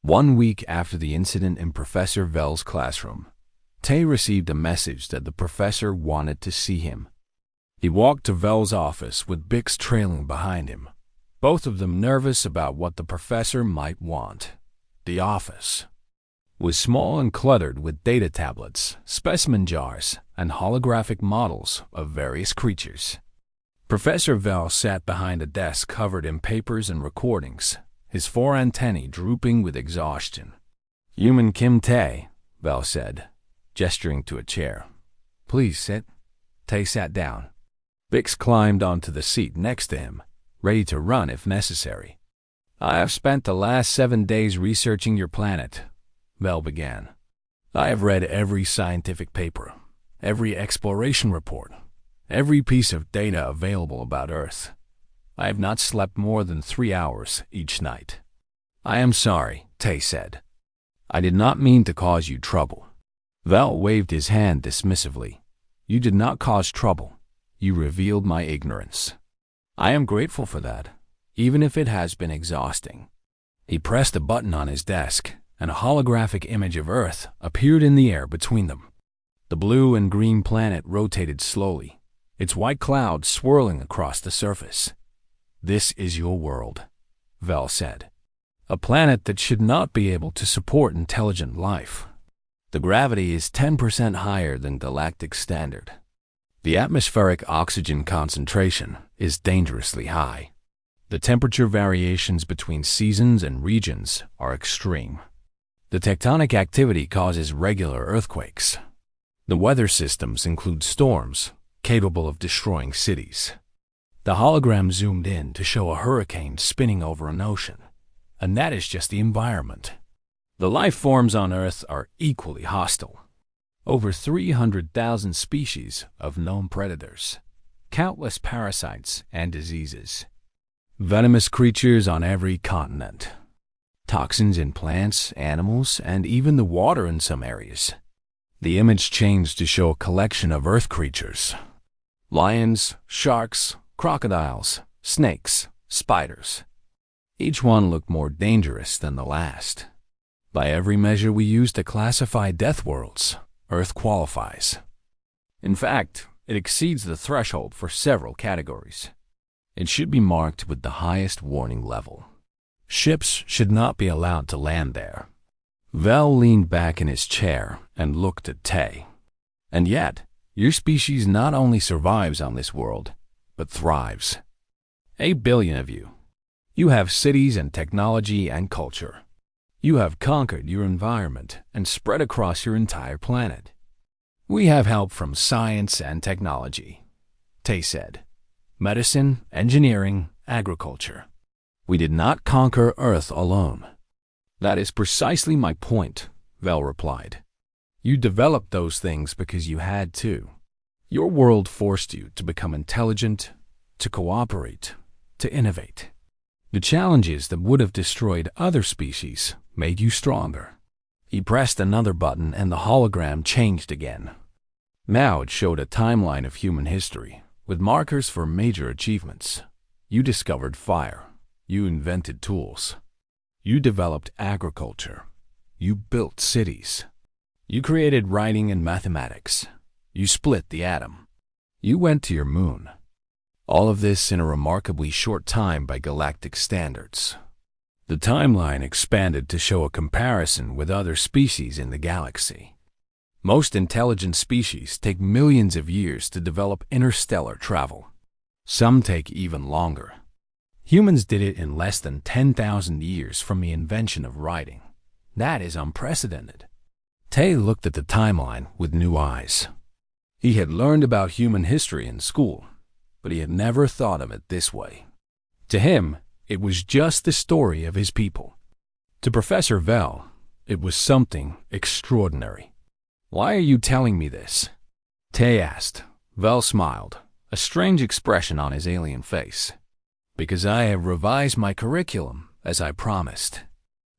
1 week after the incident in Professor Vell's classroom, Tay received a message that the professor wanted to see him. He walked to Vell's office with Bix trailing behind him, both of them nervous about what the professor might want. The office was small and cluttered with data tablets, specimen jars, and holographic models of various creatures. Professor Vell sat behind a desk covered in papers and recordings, his 4 antennae drooping with exhaustion. "Human Kim Tay," Vell said, gesturing to a chair. "Please sit." Tay sat down. Bix climbed onto the seat next to him, ready to run if necessary. "I have spent the last 7 days researching your planet," Vell began. "I have read every scientific paper, every exploration report, every piece of data available about Earth. I have not slept more than 3 hours each night." "I am sorry," Tay said. "I did not mean to cause you trouble." Vell waved his hand dismissively. "You did not cause trouble. You revealed my ignorance. I am grateful for that, even if it has been exhausting." He pressed a button on his desk, and a holographic image of Earth appeared in the air between them. The blue and green planet rotated slowly, its white clouds swirling across the surface. "This is your world," Vell said. "A planet that should not be able to support intelligent life. The gravity is 10% higher than galactic standard. The atmospheric oxygen concentration is dangerously high. The temperature variations between seasons and regions are extreme. The tectonic activity causes regular earthquakes. The weather systems include storms capable of destroying cities." The hologram zoomed in to show a hurricane spinning over an ocean, and that is just the environment. The life forms on Earth are equally hostile. Over 300,000 species of known predators, countless parasites and diseases, venomous creatures on every continent, toxins in plants, animals, and even the water in some areas. The image changed to show a collection of Earth creatures: lions, sharks, crocodiles, snakes, spiders. Each one looked more dangerous than the last. By every measure we use to classify death worlds, Earth qualifies. In fact, it exceeds the threshold for several categories. It should be marked with the highest warning level. Ships should not be allowed to land there. Vell leaned back in his chair and looked at Tay. "And yet, your species not only survives on this world, but thrives. 8 billion of you. You have cities and technology and culture. You have conquered your environment and spread across your entire planet. We have help from science and technology," Tay said. "Medicine, engineering, agriculture. We did not conquer Earth alone." "That is precisely my point," Vell replied. "You developed those things because you had to. Your world forced you to become intelligent, to cooperate, to innovate. The challenges that would have destroyed other species made you stronger." He pressed another button and the hologram changed again. Now it showed a timeline of human history, with markers for major achievements. You discovered fire. You invented tools. You developed agriculture. You built cities. You created writing and mathematics. You split the atom. You went to your moon. All of this in a remarkably short time by galactic standards. The timeline expanded to show a comparison with other species in the galaxy. Most intelligent species take millions of years to develop interstellar travel. Some take even longer. Humans did it in less than 10,000 years from the invention of writing. That is unprecedented. Tay looked at the timeline with new eyes. He had learned about human history in school, but he had never thought of it this way. To him, it was just the story of his people. To Professor Vell, it was something extraordinary. "Why are you telling me this?" Tay asked. Vell smiled, a strange expression on his alien face. "Because I have revised my curriculum, as I promised.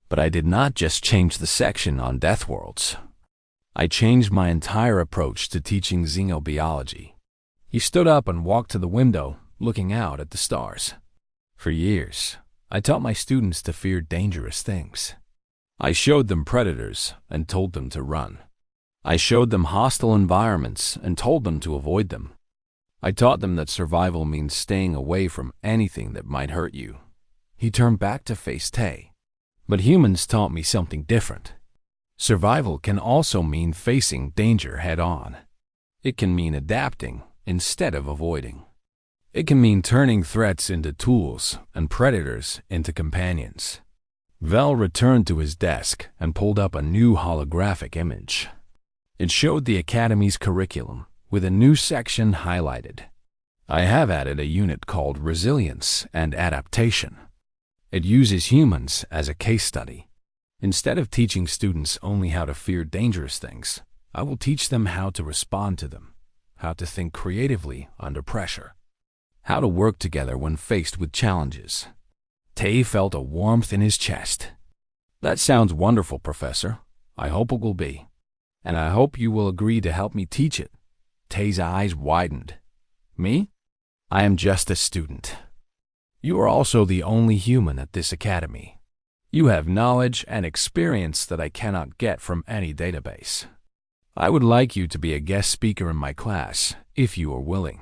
But I did not just change the section on death worlds. I changed my entire approach to teaching xenobiology." He stood up and walked to the window, looking out at the stars. "For years, I taught my students to fear dangerous things. I showed them predators and told them to run. I showed them hostile environments and told them to avoid them. I taught them that survival means staying away from anything that might hurt you. He turned back to face Tay. But humans taught me something different. Survival can also mean facing danger head-on. It can mean adapting instead of avoiding. It can mean turning threats into tools and predators into companions. Vel returned to his desk and pulled up a new holographic image. It showed the Academy's curriculum with a new section highlighted. I have added a unit called Resilience and Adaptation. It uses humans as a case study. Instead of teaching students only how to fear dangerous things, I will teach them how to respond to them, how to think creatively under pressure, how to work together when faced with challenges. Tay felt a warmth in his chest. That sounds wonderful, Professor. I hope it will be. And I hope you will agree to help me teach it. Tay's eyes widened. Me? I am just a student. You are also the only human at this academy. You have knowledge and experience that I cannot get from any database. I would like you to be a guest speaker in my class, if you are willing.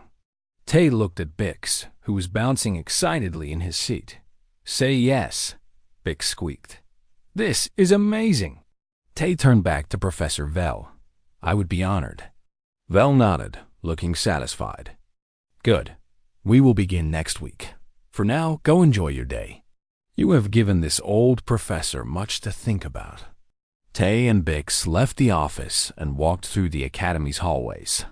Tay looked at Bix, who was bouncing excitedly in his seat. Say yes, Bix squeaked. This is amazing. Tay turned back to Professor Vel. I would be honored. Vel nodded, looking satisfied. Good. We will begin next week. For now, go enjoy your day. You have given this old professor much to think about. Tay and Bix left the office and walked through the Academy's hallways.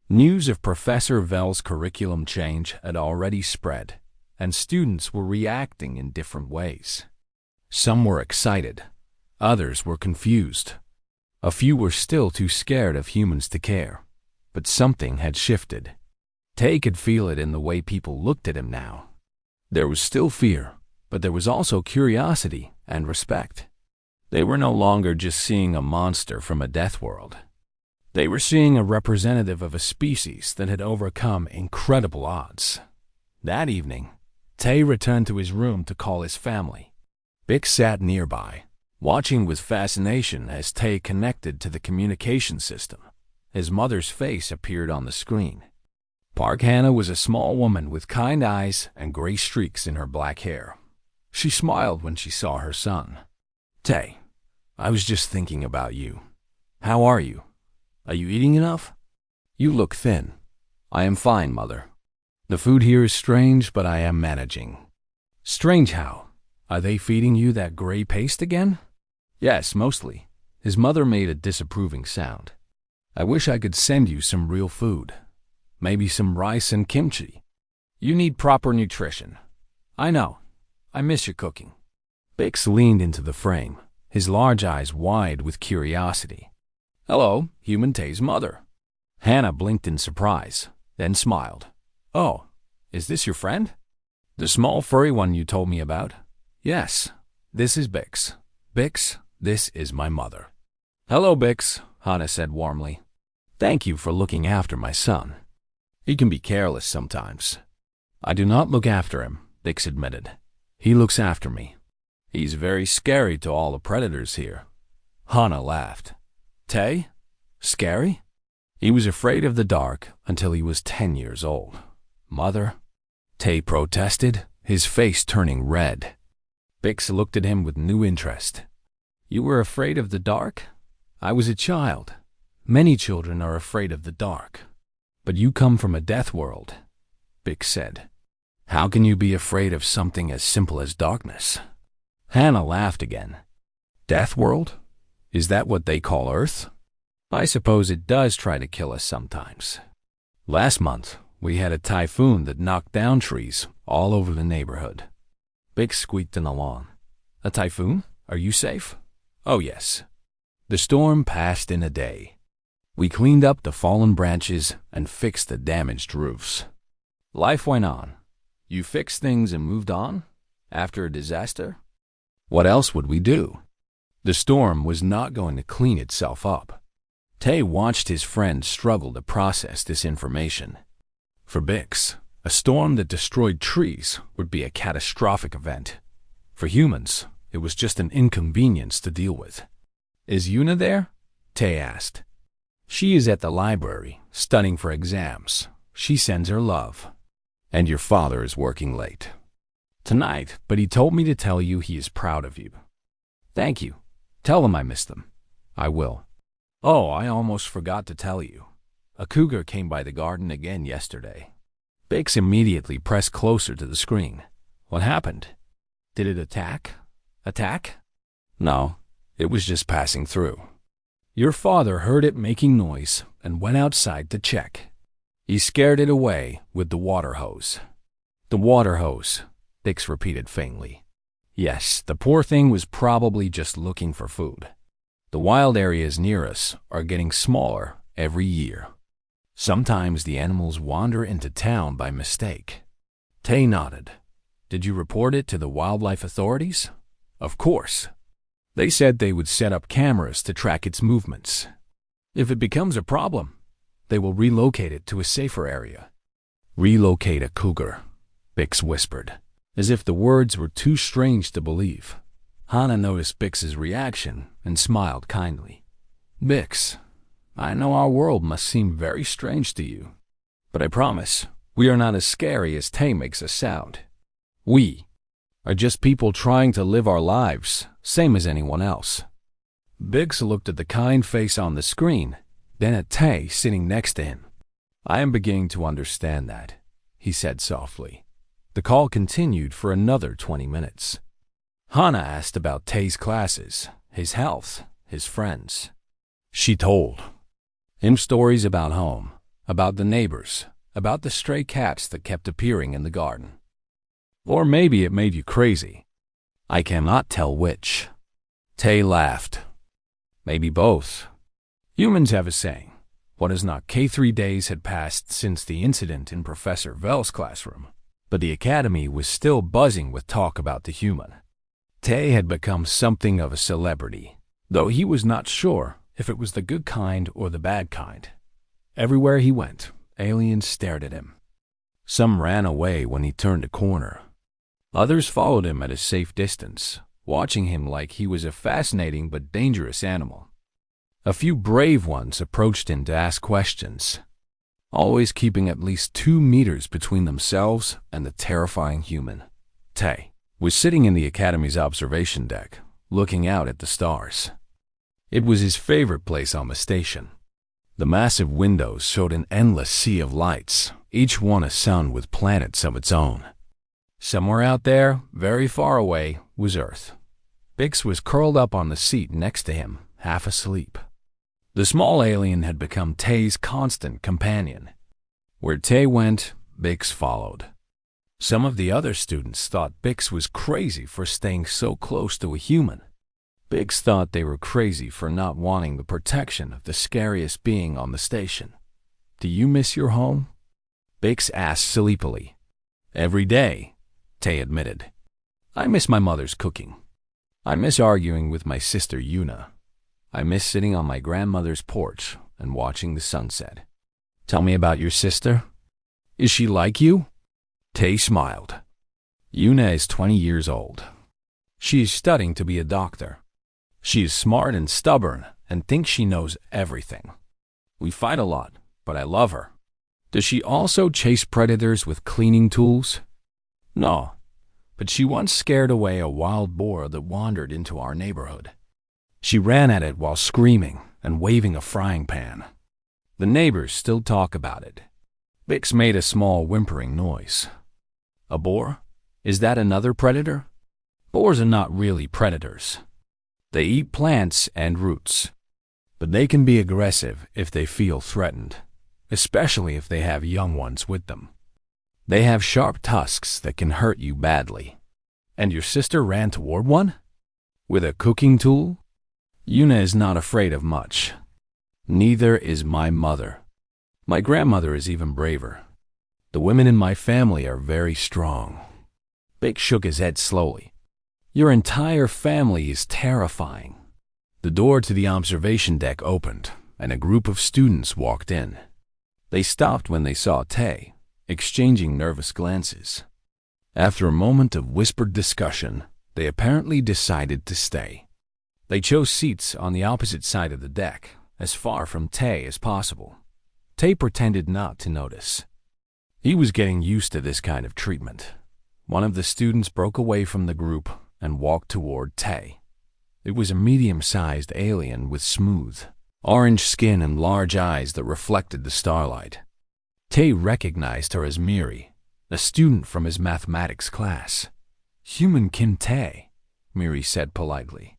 News of Professor Vel's curriculum change had already spread, and students were reacting in different ways. Some were excited. Others were confused. A few were still too scared of humans to care. But something had shifted. Tay could feel it in the way people looked at him now. There was still fear, but there was also curiosity and respect. They were no longer just seeing a monster from a death world. They were seeing a representative of a species that had overcome incredible odds. That evening, Tay returned to his room to call his family. Bix sat nearby, watching with fascination as Tay connected to the communication system. His mother's face appeared on the screen. Park Hannah was a small woman with kind eyes and gray streaks in her black hair. She smiled when she saw her son. Tay, I was just thinking about you. How are you? Are you eating enough? You look thin. I am fine, Mother. The food here is strange, but I am managing. Strange how? Are they feeding you that gray paste again? Yes, mostly. His mother made a disapproving sound. I wish I could send you some real food. Maybe some rice and kimchi. You need proper nutrition. I know. I miss your cooking. Bix leaned into the frame, his large eyes wide with curiosity. Hello, human Tay's mother. Hannah blinked in surprise, then smiled. Oh, is this your friend? The small furry one you told me about? Yes, this is Bix. Bix, this is my mother. Hello, Bix, Hannah said warmly. Thank you for looking after my son. He can be careless sometimes. I do not look after him, Bix admitted. He looks after me. He's very scary to all the predators here. Hannah laughed. Tay? Scary? He was afraid of the dark until he was 10 years old. Mother? Tay protested, his face turning red. Bix looked at him with new interest. You were afraid of the dark? I was a child. Many children are afraid of the dark. But you come from a death world, Bix said. How can you be afraid of something as simple as darkness? Hannah laughed again. Death world? Is that what they call Earth? I suppose it does try to kill us sometimes. Last month, we had a typhoon that knocked down trees all over the neighborhood. Bix squeaked in the lawn. A typhoon? Are you safe? Oh, yes. The storm passed in a day. We cleaned up the fallen branches and fixed the damaged roofs. Life went on. You fixed things and moved on? After a disaster? What else would we do? The storm was not going to clean itself up. Tay watched his friend struggle to process this information. For Bix, a storm that destroyed trees would be a catastrophic event. For humans, It was just an inconvenience to deal with. Is Yuna there? Tay asked. She is at the library, studying for exams. She sends her love. And your father is working late tonight, but he told me to tell you he is proud of you. Thank you. Tell him I missed them. I will. Oh, I almost forgot to tell you. A cougar came by the garden again yesterday. Bix immediately pressed closer to the screen. What happened? Did it attack? Attack? No, it was just passing through. Your father heard it making noise and went outside to check. He scared it away with the water hose. The water hose, Bix repeated faintly. Yes, the poor thing was probably just looking for food. The wild areas near us are getting smaller every year. Sometimes the animals wander into town by mistake. Tay nodded. Did you report it to the wildlife authorities? Of course. They said they would set up cameras to track its movements. If it becomes a problem, they will relocate it to a safer area. Relocate a cougar, Bix whispered, as if the words were too strange to believe. Hana noticed Bix's reaction and smiled kindly. Bix, I know our world must seem very strange to you, but I promise we are not as scary as Tay makes us sound. We are just people trying to live our lives, same as anyone else. Bix looked at the kind face on the screen, then at Tay sitting next to him. I am beginning to understand that, he said softly. The call continued for another 20 minutes. Hana asked about Tay's classes, his health, his friends. She told him stories about home, about the neighbors, about the stray cats that kept appearing in the garden. Or maybe it made you crazy. I cannot tell which. Tay laughed. Maybe both. Humans have a saying, what is not K3 days had passed since the incident in Professor Vell's classroom, but the academy was still buzzing with talk about the human. Tay had become something of a celebrity, though he was not sure if it was the good kind or the bad kind. Everywhere he went, aliens stared at him. Some ran away when he turned a corner. Others followed him at a safe distance, watching him like he was a fascinating but dangerous animal. A few brave ones approached him to ask questions, always keeping at least 2 meters between themselves and the terrifying human. Tay was sitting in the academy's observation deck, looking out at the stars. It was his favorite place on the station. The massive windows showed an endless sea of lights, each one a sun with planets of its own. Somewhere out there, very far away, was Earth. Bix was curled up on the seat next to him, half asleep. The small alien had become Tay's constant companion. Where Tay went, Bix followed. Some of the other students thought Bix was crazy for staying so close to a human. Bix thought they were crazy for not wanting the protection of the scariest being on the station. Do you miss your home? Bix asked sleepily. Every day, Tay admitted. I miss my mother's cooking. I miss arguing with my sister Yuna. I miss sitting on my grandmother's porch and watching the sunset. Tell me about your sister. Is she like you? Tay smiled. Yuna is 20 years old. She is studying to be a doctor. She is smart and stubborn and thinks she knows everything. We fight a lot, but I love her. Does she also chase predators with cleaning tools? No, but she once scared away a wild boar that wandered into our neighborhood. She ran at it while screaming and waving a frying pan. The neighbors still talk about it. Bix made a small whimpering noise. A boar? Is that another predator? Boars are not really predators. They eat plants and roots, but they can be aggressive if they feel threatened, especially if they have young ones with them. They have sharp tusks that can hurt you badly. And your sister ran toward one? With a cooking tool? Yuna is not afraid of much. Neither is my mother. My grandmother is even braver. The women in my family are very strong. Bix shook his head slowly. Your entire family is terrifying. The door to the observation deck opened, and a group of students walked in. They stopped when they saw Tay, exchanging nervous glances. After a moment of whispered discussion, They apparently decided to stay. They chose seats on the opposite side of the deck, as far from Tay as possible. Tay pretended not to notice. He was getting used to this kind of treatment. One of the students broke away from the group and walked toward Tay. It was a medium-sized alien with smooth, orange skin and large eyes that reflected the starlight. Tay recognized her as Miri, a student from his mathematics class. "Humankin Tay," Miri said politely.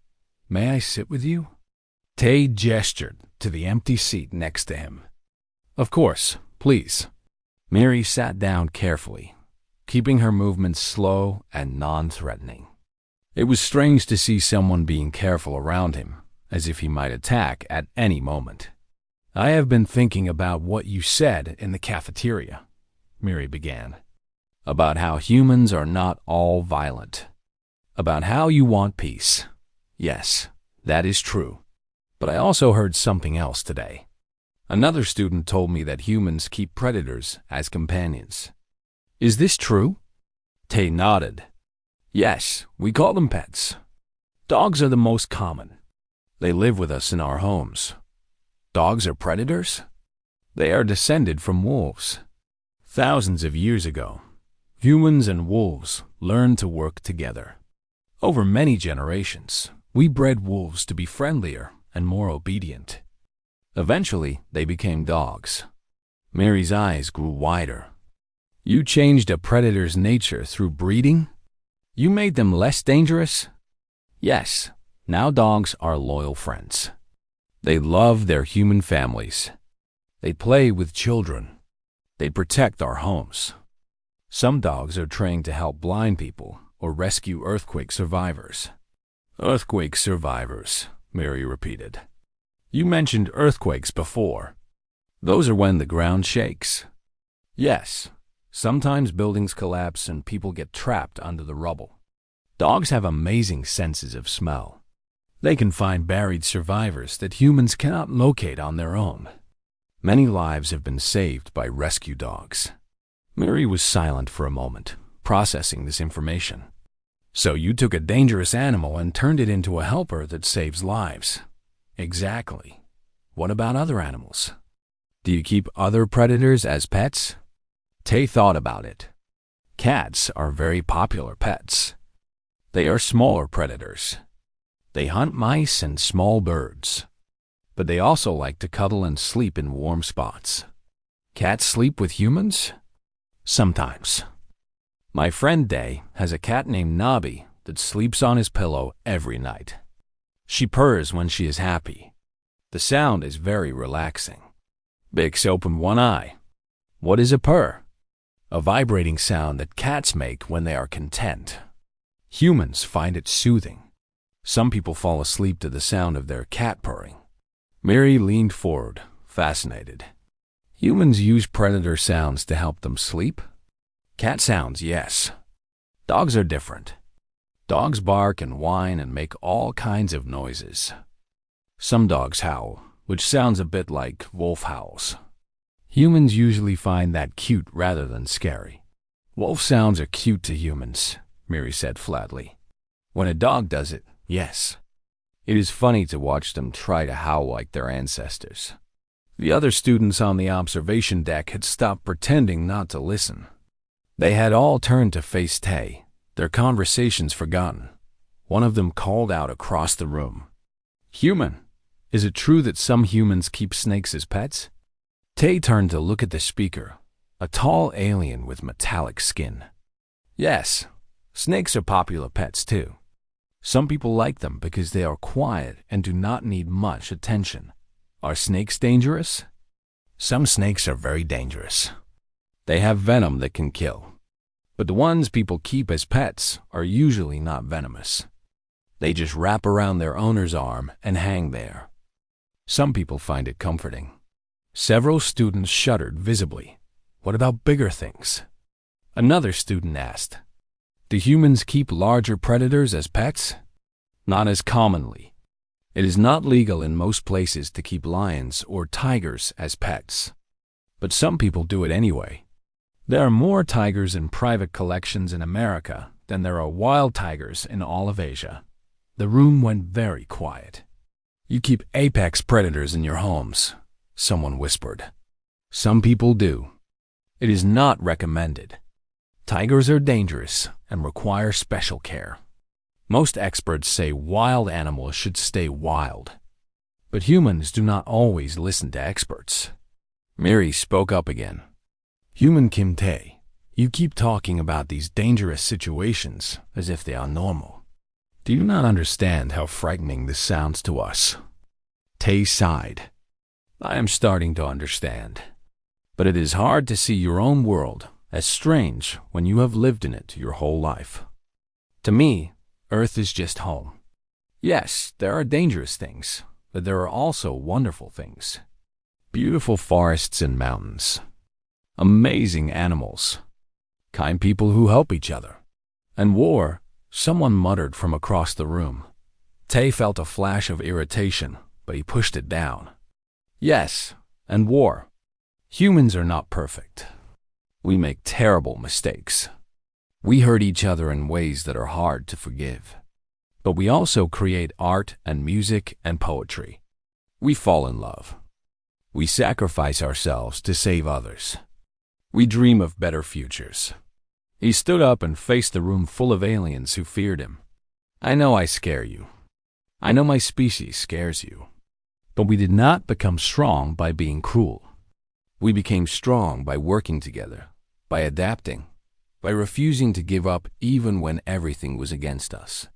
"May I sit with you?" Tay gestured to the empty seat next to him. "Of course, please." Miri sat down carefully, keeping her movements slow and non-threatening. It was strange to see someone being careful around him, as if he might attack at any moment. "I have been thinking about what you said in the cafeteria," Miri began. "About how humans are not all violent. About how you want peace. Yes, that is true. But I also heard something else today. Another student told me that humans keep predators as companions. Is this true?" Tay nodded. "Yes, we call them pets. Dogs are the most common. They live with us in our homes. Dogs are predators? They are descended from wolves. Thousands of years ago, humans and wolves learned to work together. Over many generations, we bred wolves to be friendlier and more obedient. Eventually, they became dogs." Mary's eyes grew wider. "You changed a predator's nature through breeding? You made them less dangerous?" "Yes, now dogs are loyal friends. They love their human families. They play with children. They protect our homes. Some dogs are trained to help blind people or rescue earthquake survivors." "Earthquake survivors," Mary repeated. "You mentioned earthquakes before. Those are when the ground shakes." "Yes. Sometimes buildings collapse and people get trapped under the rubble. Dogs have amazing senses of smell. They can find buried survivors that humans cannot locate on their own. Many lives have been saved by rescue dogs." Mary was silent for a moment, processing this information. "So you took a dangerous animal and turned it into a helper that saves lives." "Exactly. What about other animals? Do you keep other predators as pets?" Tay thought about it. "Cats are very popular pets. They are smaller predators. They hunt mice and small birds. But they also like to cuddle and sleep in warm spots." "Cats sleep with humans?" "Sometimes. My friend Day has a cat named Nobby that sleeps on his pillow every night. She purrs when she is happy. The sound is very relaxing." Bix opened one eye. "What is a purr?" "A vibrating sound that cats make when they are content. Humans find it soothing. Some people fall asleep to the sound of their cat purring." Mary leaned forward, fascinated. "Humans use predator sounds to help them sleep?" "Cat sounds, yes. Dogs are different. Dogs bark and whine and make all kinds of noises. Some dogs howl, which sounds a bit like wolf howls. Humans usually find that cute rather than scary." "Wolf sounds are cute to humans," Mary said flatly. "When a dog does it, yes. It is funny to watch them try to howl like their ancestors." The other students on the observation deck had stopped pretending not to listen. They had all turned to face Tay, their conversations forgotten. One of them called out across the room, "Human, is it true that some humans keep snakes as pets?" Tay turned to look at the speaker, a tall alien with metallic skin. "Yes, snakes are popular pets too. Some people like them because they are quiet and do not need much attention. Are snakes dangerous?" "Some snakes are very dangerous. They have venom that can kill. But the ones people keep as pets are usually not venomous. They just wrap around their owner's arm and hang there. Some people find it comforting." Several students shuddered visibly. "What about bigger things?" Another student asked, "Do humans keep larger predators as pets?" "Not as commonly. It is not legal in most places to keep lions or tigers as pets. But some people do it anyway. There are more tigers in private collections in America than there are wild tigers in all of Asia. The room went very quiet. You keep apex predators in your homes, someone whispered. Some people do. It is not recommended. Tigers are dangerous and require special care. Most experts say wild animals should stay wild. But humans do not always listen to experts. Miri spoke up again. Human Kim Tae, you keep talking about these dangerous situations as if they are normal. Do you not understand how frightening this sounds to us? Tae sighed. I am starting to understand. But it is hard to see your own world as strange when you have lived in it your whole life. To me, Earth is just home. Yes, there are dangerous things, but there are also wonderful things. Beautiful forests and mountains. Amazing animals. Kind people who help each other. And war, someone muttered from across the room. Tae felt a flash of irritation, but he pushed it down. Yes, and war. Humans are not perfect. We make terrible mistakes. We hurt each other in ways that are hard to forgive. But we also create art and music and poetry. We fall in love. We sacrifice ourselves to save others. We dream of better futures. He stood up and faced the room full of aliens who feared him. I know I scare you. I know my species scares you. But we did not become strong by being cruel. We became strong by working together, by adapting, by refusing to give up even when everything was against us.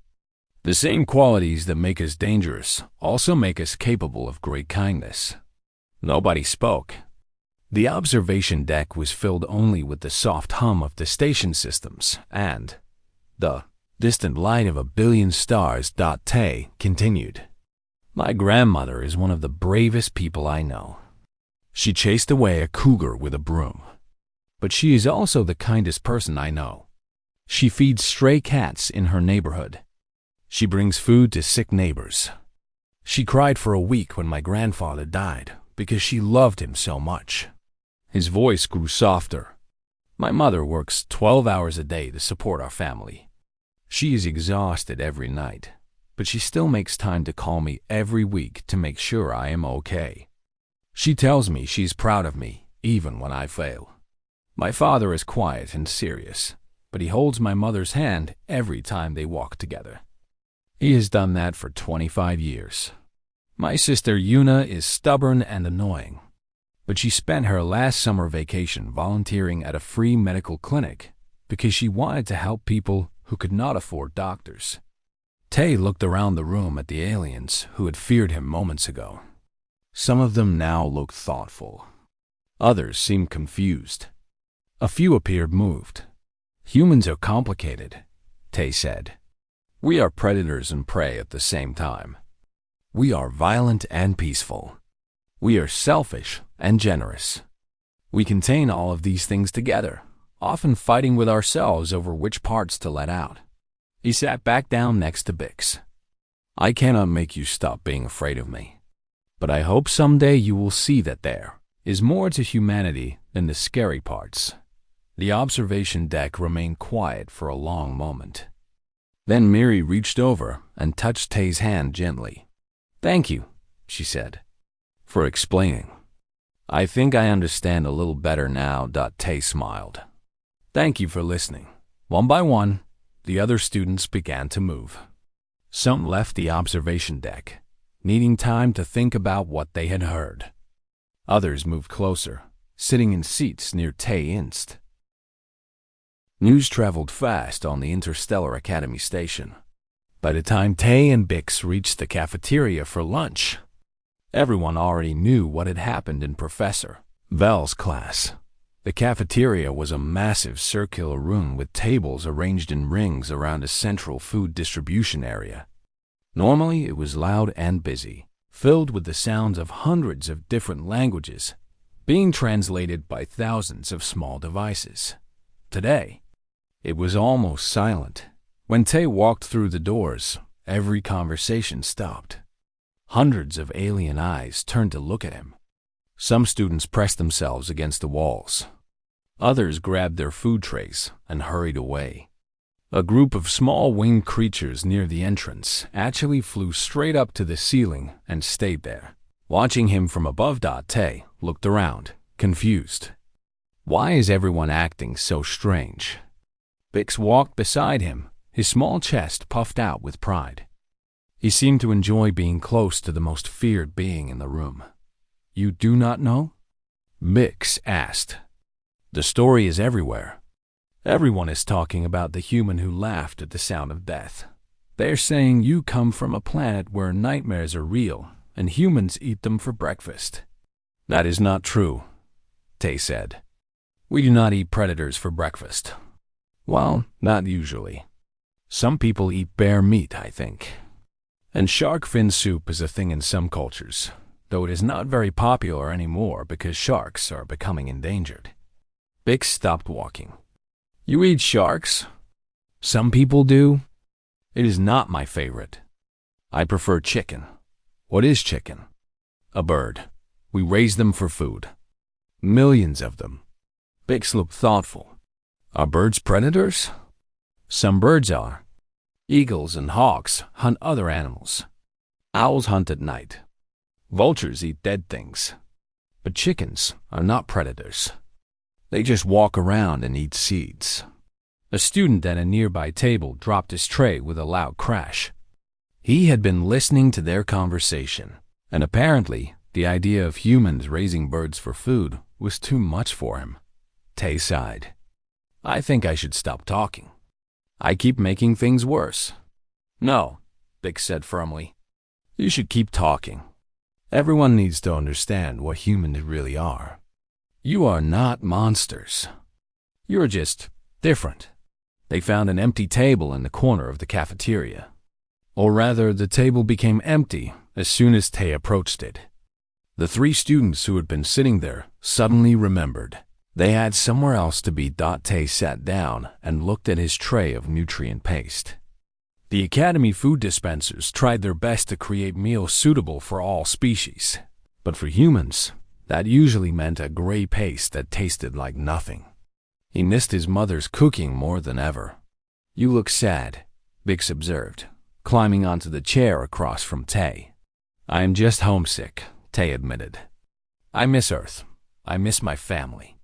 The same qualities that make us dangerous also make us capable of great kindness. Nobody spoke. The observation deck was filled only with the soft hum of the station systems and the distant light of a billion stars. Tae continued. My grandmother is one of the bravest people I know. She chased away a cougar with a broom. But she is also the kindest person I know. She feeds stray cats in her neighborhood. She brings food to sick neighbors. She cried for a week when my grandfather died because she loved him so much. His voice grew softer. My mother works 12 hours a day to support our family. She is exhausted every night, but she still makes time to call me every week to make sure I am okay. She tells me she's proud of me, even when I fail. My father is quiet and serious, but he holds my mother's hand every time they walk together. He has done that for 25 years. My sister Yuna is stubborn and annoying, but she spent her last summer vacation volunteering at a free medical clinic because she wanted to help people who could not afford doctors. Tae looked around the room at the aliens who had feared him moments ago. Some of them now looked thoughtful. Others seemed confused. A few appeared moved. Humans are complicated, Tae said. We are predators and prey at the same time. We are violent and peaceful. We are selfish and generous. We contain all of these things together, often fighting with ourselves over which parts to let out. He sat back down next to Bix. I cannot make you stop being afraid of me. But I hope someday you will see that there is more to humanity than the scary parts. The observation deck remained quiet for a long moment. Then Miri reached over and touched Tae's hand gently. Thank you, she said, for explaining. I think I understand a little better now. Tae smiled. Thank you for listening. One by one, the other students began to move. Some left the observation deck, needing time to think about what they had heard. Others moved closer, sitting in seats near Tae Inst. News traveled fast on the Interstellar Academy station. By the time Tae and Bix reached the cafeteria for lunch, everyone already knew what had happened in Professor Vel's class. The cafeteria was a massive circular room with tables arranged in rings around a central food distribution area. Normally, it was loud and busy, filled with the sounds of hundreds of different languages, being translated by thousands of small devices. Today, it was almost silent. When Tae walked through the doors, every conversation stopped. Hundreds of alien eyes turned to look at him. Some students pressed themselves against the walls. Others grabbed their food trays and hurried away. A group of small winged creatures near the entrance actually flew straight up to the ceiling and stayed there. Watching him from above, Tay looked around, confused. Why is everyone acting so strange? Bix walked beside him, his small chest puffed out with pride. He seemed to enjoy being close to the most feared being in the room. You do not know? Bix asked. The story is everywhere. Everyone is talking about the human who laughed at the sound of death. They're saying you come from a planet where nightmares are real and humans eat them for breakfast. That is not true, Tay said. We do not eat predators for breakfast. Well, not usually. Some people eat bear meat, I think. And shark fin soup is a thing in some cultures, though it is not very popular anymore because sharks are becoming endangered. Bix stopped walking. You eat sharks? Some people do. It is not my favorite. I prefer chicken. What is chicken? A bird. We raise them for food. Millions of them. Bix looked thoughtful. Are birds predators? Some birds are. Eagles and hawks hunt other animals. Owls hunt at night. Vultures eat dead things. But chickens are not predators. They just walk around and eat seeds. A student at a nearby table dropped his tray with a loud crash. He had been listening to their conversation, and apparently the idea of humans raising birds for food was too much for him. Tay sighed. I think I should stop talking. I keep making things worse. No, Bix said firmly. You should keep talking. Everyone needs to understand what humans really are. You are not monsters. You're just different. They found an empty table in the corner of the cafeteria. Or rather, the table became empty as soon as Tay approached it. The three students who had been sitting there suddenly remembered. They had somewhere else to be. Tay sat down and looked at his tray of nutrient paste. The Academy food dispensers tried their best to create meals suitable for all species. But for humans, that usually meant a gray paste that tasted like nothing. He missed his mother's cooking more than ever. You look sad, Bix observed, climbing onto the chair across from Tay. I am just homesick, Tay admitted. I miss Earth. I miss my family.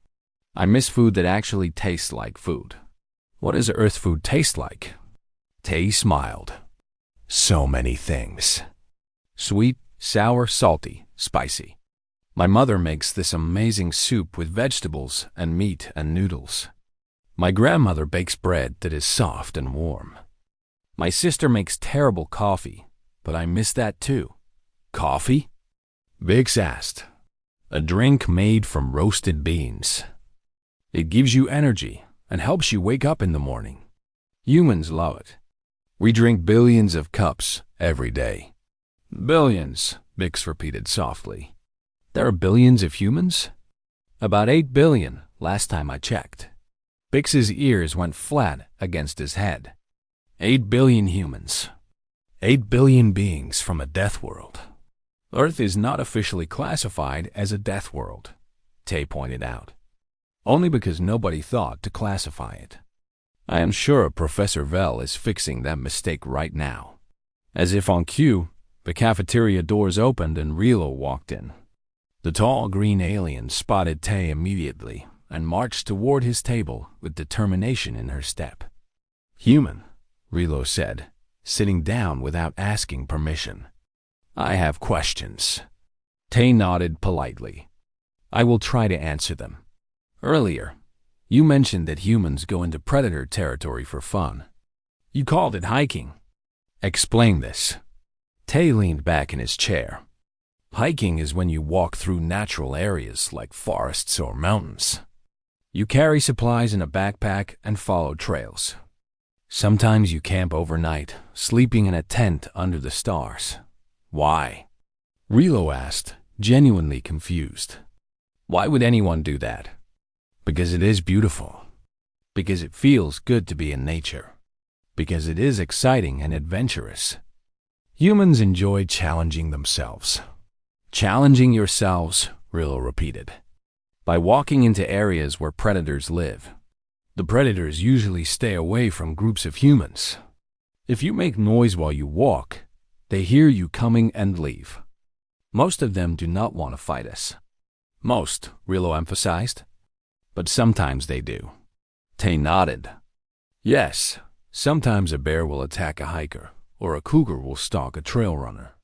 I miss food that actually tastes like food. What does Earth food taste like? Tay smiled. So many things. Sweet, sour, salty, spicy. My mother makes this amazing soup with vegetables and meat and noodles. My grandmother bakes bread that is soft and warm. My sister makes terrible coffee, but I miss that too. Coffee? Bix asked. A drink made from roasted beans. It gives you energy and helps you wake up in the morning. Humans love it. We drink billions of cups every day. Billions, Bix repeated softly. There are billions of humans? About 8 billion, last time I checked. Bix's ears went flat against his head. 8 billion humans. 8 billion beings from a death world. Earth is not officially classified as a death world, Tay pointed out. Only because nobody thought to classify it. I am sure Professor Vell is fixing that mistake right now. As if on cue, the cafeteria doors opened and Rilo walked in. The tall green alien spotted Tay immediately and marched toward his table with determination in her step. Human, Rilo said, sitting down without asking permission. I have questions. Tay nodded politely. I will try to answer them. Earlier, you mentioned that humans go into predator territory for fun. You called it hiking. Explain this. Tay leaned back in his chair. Hiking is when you walk through natural areas like forests or mountains. You carry supplies in a backpack and follow trails. Sometimes you camp overnight, sleeping in a tent under the stars. Why? Rilo asked, genuinely confused. Why would anyone do that? Because it is beautiful. Because it feels good to be in nature. Because it is exciting and adventurous. Humans enjoy challenging themselves. Challenging yourselves, Rilo repeated. By walking into areas where predators live. The predators usually stay away from groups of humans. If you make noise while you walk, they hear you coming and leave. Most of them do not want to fight us. Most, Rilo emphasized. But sometimes they do. Tay nodded. Yes, sometimes a bear will attack a hiker, or a cougar will stalk a trail runner.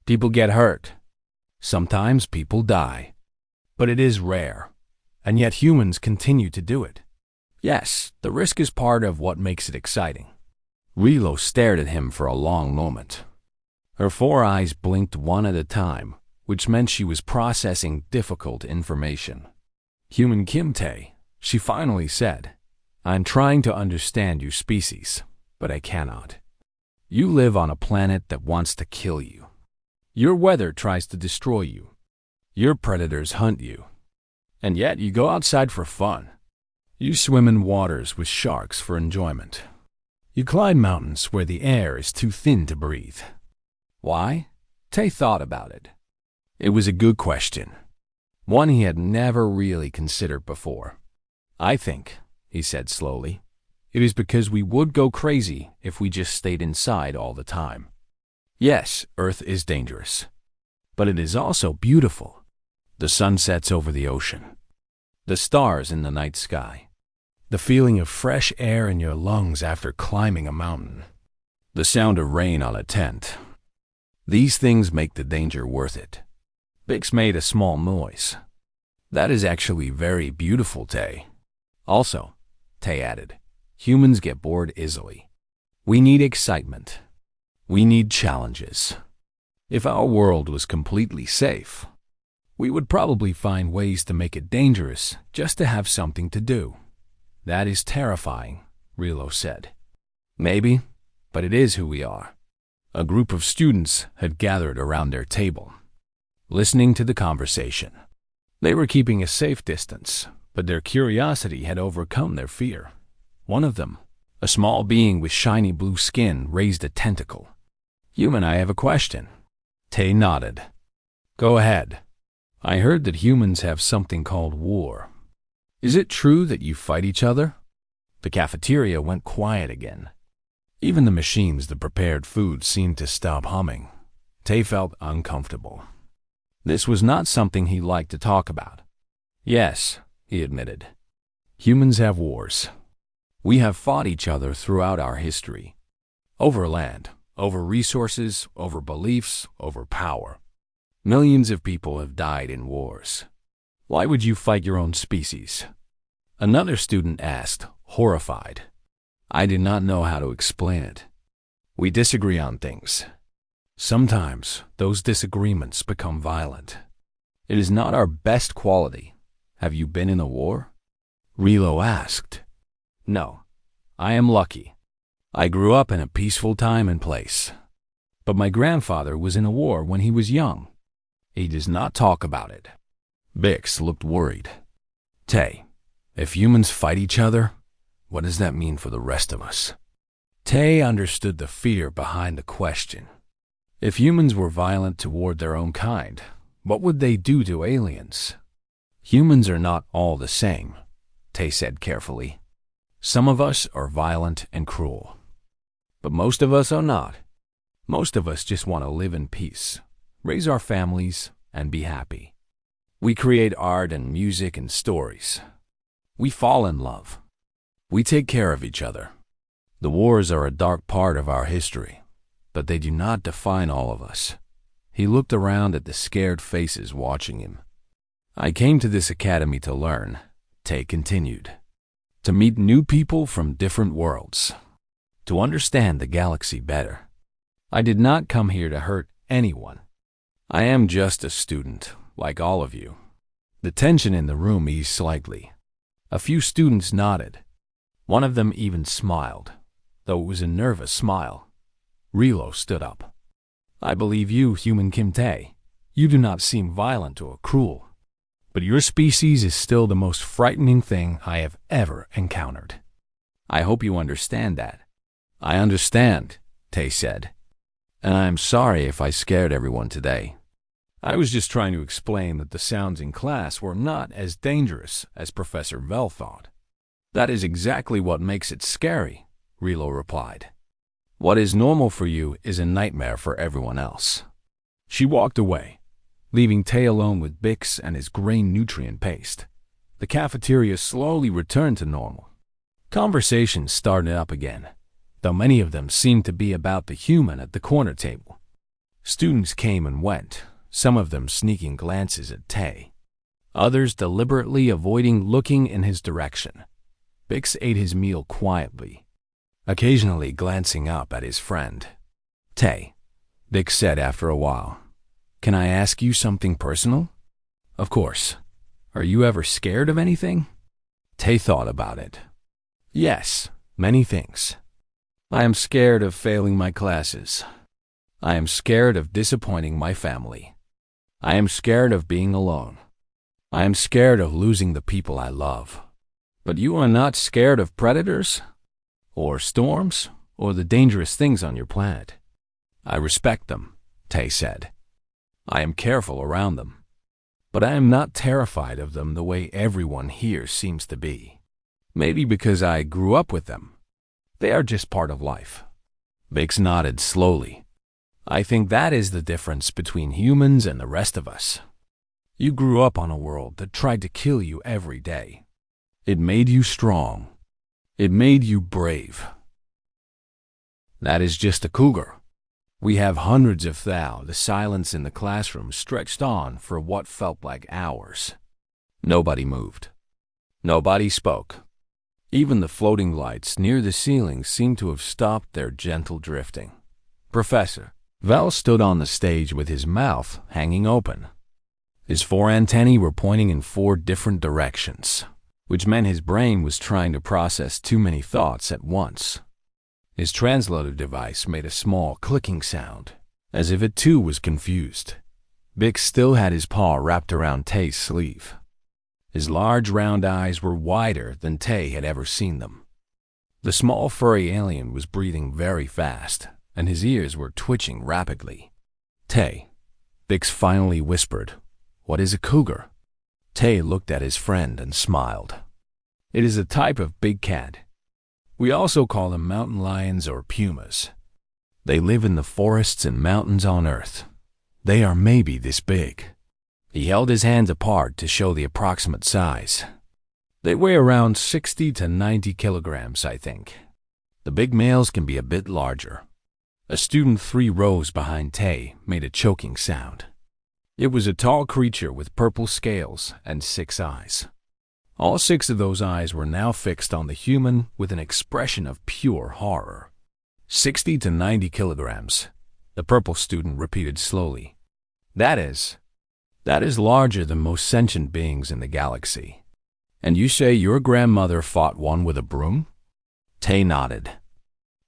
People get hurt. Sometimes people die. But it is rare, and yet humans continue to do it. Yes, the risk is part of what makes it exciting. Rilo stared at him for a long moment. Her 4 eyes blinked one at a time, which meant she was processing difficult information. Human Kim Tae, she finally said, I'm trying to understand your species, but I cannot. You live on a planet that wants to kill you. Your weather tries to destroy you. Your predators hunt you. And yet you go outside for fun. You swim in waters with sharks for enjoyment. You climb mountains where the air is too thin to breathe. Why? Tay thought about it. It was a good question. One he had never really considered before. I think, he said slowly, it is because we would go crazy if we just stayed inside all the time. Yes, Earth is dangerous. But it is also beautiful. The sun sets over the ocean. The stars in the night sky. The feeling of fresh air in your lungs after climbing a mountain. The sound of rain on a tent. These things make the danger worth it. Bix made a small noise. That is actually very beautiful, Tay. Also, Tay added, humans get bored easily. We need excitement. We need challenges. If our world was completely safe, we would probably find ways to make it dangerous just to have something to do. That is terrifying, Rilo said. Maybe, but it is who we are. A group of students had gathered around their table, listening to the conversation. They were keeping a safe distance, but their curiosity had overcome their fear. One of them, a small being with shiny blue skin, raised a tentacle. Human, I have a question. Tay nodded. Go ahead. I heard that humans have something called war. Is it true that you fight each other? The cafeteria went quiet again. Even the machines that prepared food seemed to stop humming. Tay felt uncomfortable. This was not something he liked to talk about. Yes, he admitted. Humans have wars. We have fought each other throughout our history. Over land, over resources, over beliefs, over power. Millions of people have died in wars. Why would you fight your own species? Another student asked, horrified. I did not know how to explain it. We disagree on things. Sometimes those disagreements become violent. It is not our best quality. Have you been in a war? Rilo asked. No, I am lucky. I grew up in a peaceful time and place. But my grandfather was in a war when he was young. He does not talk about it. Bix looked worried. Tay, if humans fight each other, what does that mean for the rest of us? Tay understood the fear behind the question. If humans were violent toward their own kind, what would they do to aliens? Humans are not all the same, Tay said carefully. Some of us are violent and cruel. But most of us are not. Most of us just want to live in peace, raise our families, and be happy. We create art and music and stories. We fall in love. We take care of each other. The wars are a dark part of our history, but they do not define all of us. He looked around at the scared faces watching him. I came to this academy to learn, Tay continued. To meet new people from different worlds. To understand the galaxy better. I did not come here to hurt anyone. I am just a student, like all of you. The tension in the room eased slightly. A few students nodded. One of them even smiled, though it was a nervous smile. Rilo stood up. I believe you, human Kim Tae. You do not seem violent or cruel. But your species is still the most frightening thing I have ever encountered. I hope you understand that. I understand, Tay said. And I am sorry if I scared everyone today. I was just trying to explain that the sounds in class were not as dangerous as Professor Vel thought. That is exactly what makes it scary, Rilo replied. What is normal for you is a nightmare for everyone else. She walked away, leaving Tay alone with Bix and his grain nutrient paste. The cafeteria slowly returned to normal. Conversations started up again, though many of them seemed to be about the human at the corner table. Students came and went, some of them sneaking glances at Tay, others deliberately avoiding looking in his direction. Bix ate his meal quietly, occasionally glancing up at his friend. Tay, Bix said after a while, can I ask you something personal? Of course. Are you ever scared of anything? Tay thought about it. Yes, many things. I am scared of failing my classes. I am scared of disappointing my family. I am scared of being alone. I am scared of losing the people I love. But you are not scared of predators? Or storms? Or the dangerous things on your planet? I respect them, Tay said. I am careful around them. But I am not terrified of them the way everyone here seems to be. Maybe because I grew up with them. They are just part of life. Bix nodded slowly. I think that is the difference between humans and the rest of us. You grew up on a world that tried to kill you every day. It made you strong. It made you brave. That is just a cougar. We have hundreds of thou. The silence in the classroom stretched on for what felt like hours. Nobody moved. Nobody spoke. Even the floating lights near the ceiling seemed to have stopped their gentle drifting. Professor Vel stood on the stage with his mouth hanging open. His 4 antennae were pointing in 4 different directions, which meant his brain was trying to process too many thoughts at once. His translator device made a small clicking sound, as if it too was confused. Bix still had his paw wrapped around Tay's sleeve. His large round eyes were wider than Tay had ever seen them. The small furry alien was breathing very fast, and his ears were twitching rapidly. Tay, Bix finally whispered, what is a cougar? Tay looked at his friend and smiled. It is a type of big cat. We also call them mountain lions or pumas. They live in the forests and mountains on Earth. They are maybe this big. He held his hands apart to show the approximate size. They weigh around 60 to 90 kilograms, I think. The big males can be a bit larger. A student 3 rows behind Tay made a choking sound. It was a tall creature with purple scales and 6 eyes. All 6 of those eyes were now fixed on the human with an expression of pure horror. 60 to 90 kilograms, the purple student repeated slowly. That is larger than most sentient beings in the galaxy. And you say your grandmother fought one with a broom? Tay nodded.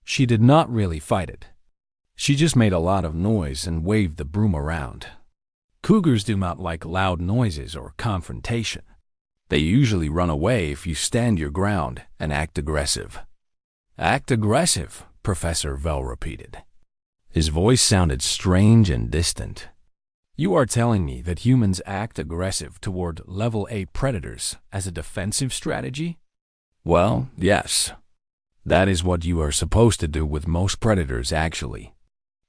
She did not really fight it. She just made a lot of noise and waved the broom around. Cougars do not like loud noises or confrontation. They usually run away if you stand your ground and act aggressive. Act aggressive, Professor Vel repeated. His voice sounded strange and distant. You are telling me that humans act aggressive toward level A predators as a defensive strategy? Well, yes. That is what you are supposed to do with most predators, actually.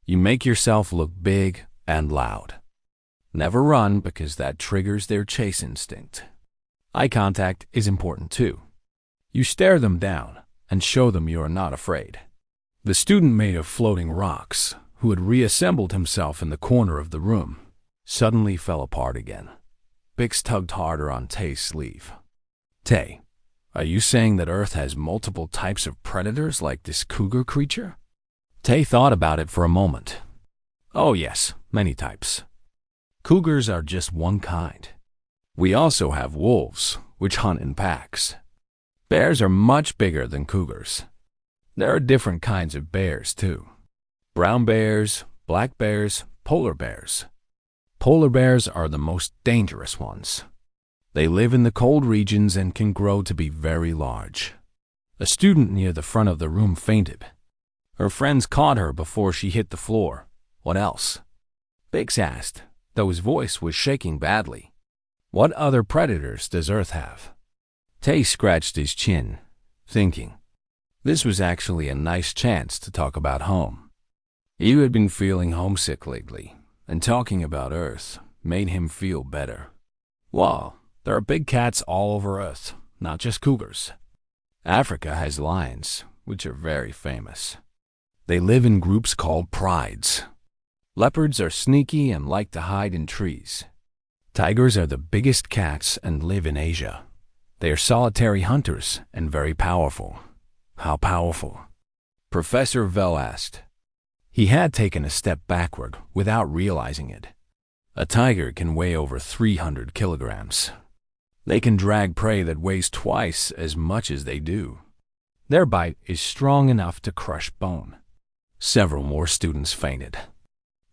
You make yourself look big and loud. Never run because that triggers their chase instinct. Eye contact is important too. You stare them down and show them you are not afraid. The student made of floating rocks, who had reassembled himself in the corner of the room, suddenly fell apart again. Bix tugged harder on Tay's sleeve. Tay, are you saying that Earth has multiple types of predators like this cougar creature? Tay thought about it for a moment. Oh yes, many types. Cougars are just one kind. We also have wolves, which hunt in packs. Bears are much bigger than cougars. There are different kinds of bears, too. Brown bears, black bears, polar bears. Polar bears are the most dangerous ones. They live in the cold regions and can grow to be very large. A student near the front of the room fainted. Her friends caught her before she hit the floor. What else? Bix asked, though his voice was shaking badly. What other predators does Earth have? Tay scratched his chin thinking this was actually a nice chance to talk about home. He had been feeling homesick lately, and talking about Earth made him feel better. Well, there are big cats all over Earth, not just cougars. Africa has lions, which are very famous. They live in groups called prides. Leopards are sneaky and like to hide in trees. Tigers are the biggest cats and live in Asia. They are solitary hunters and very powerful. How powerful? Professor Vell asked. He had taken a step backward without realizing it. A tiger can weigh over 300 kilograms. They can drag prey that weighs twice as much as they do. Their bite is strong enough to crush bone. Several more students fainted.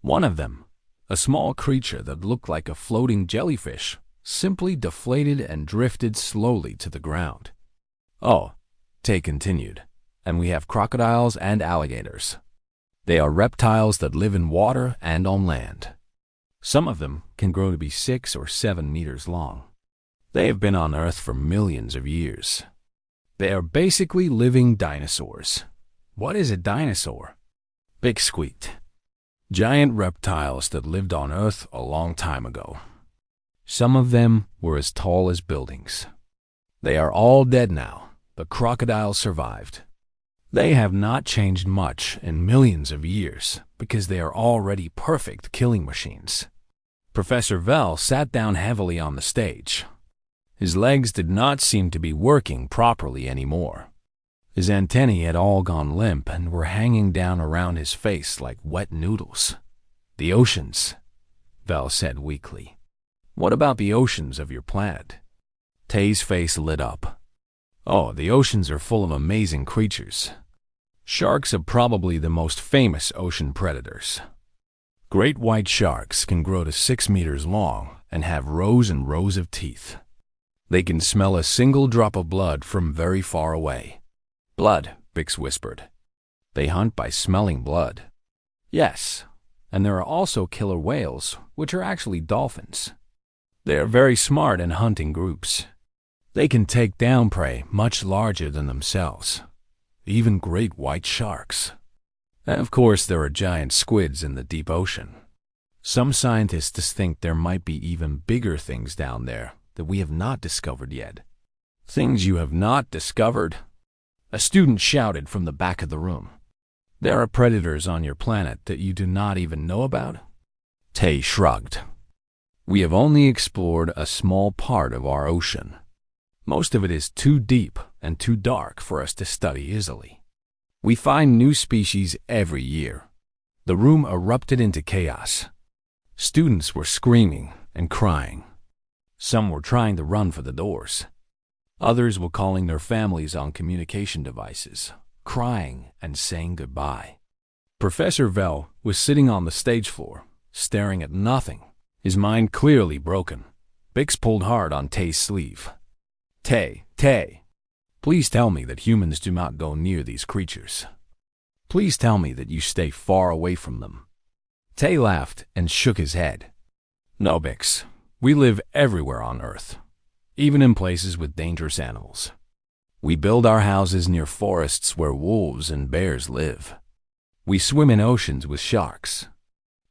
One of them, a small creature that looked like a floating jellyfish, simply deflated and drifted slowly to the ground. Oh, Tay continued, and we have crocodiles and alligators. They are reptiles that live in water and on land. Some of them can grow to be 6 or 7 meters long. They have been on Earth for millions of years. They are basically living dinosaurs. What is a dinosaur? Big squeaked. Giant reptiles that lived on Earth a long time ago. Some of them were as tall as buildings. They are all dead now. The crocodiles survived. They have not changed much in millions of years because they are already perfect killing machines. Professor Vell sat down heavily on the stage. His legs did not seem to be working properly anymore. His antennae had all gone limp and were hanging down around his face like wet noodles. The oceans, Vell said weakly. What about the oceans of your planet? Tay's face lit up. Oh, the oceans are full of amazing creatures. Sharks are probably the most famous ocean predators. Great white sharks can grow to 6 meters long and have rows and rows of teeth. They can smell a single drop of blood from very far away. Blood, Bix whispered. They hunt by smelling blood. Yes, and there are also killer whales, which are actually dolphins. They are very smart in hunting groups. They can take down prey much larger than themselves, even great white sharks. And of course, there are giant squids in the deep ocean. Some scientists think there might be even bigger things down there that we have not discovered yet. Things you have not discovered? A student shouted from the back of the room. There are predators on your planet that you do not even know about? Tay shrugged. We have only explored a small part of our ocean. Most of it is too deep and too dark for us to study easily. We find new species every year. The room erupted into chaos. Students were screaming and crying. Some were trying to run for the doors. Others were calling their families on communication devices, crying and saying goodbye. Professor Vell was sitting on the stage floor, staring at nothing, his mind clearly broken. Bix pulled hard on Tay's sleeve. Tay, please tell me that humans do not go near these creatures. Please tell me that you stay far away from them. Tay laughed and shook his head. No, Bix, we live everywhere on Earth, even in places with dangerous animals. We build our houses near forests where wolves and bears live. We swim in oceans with sharks.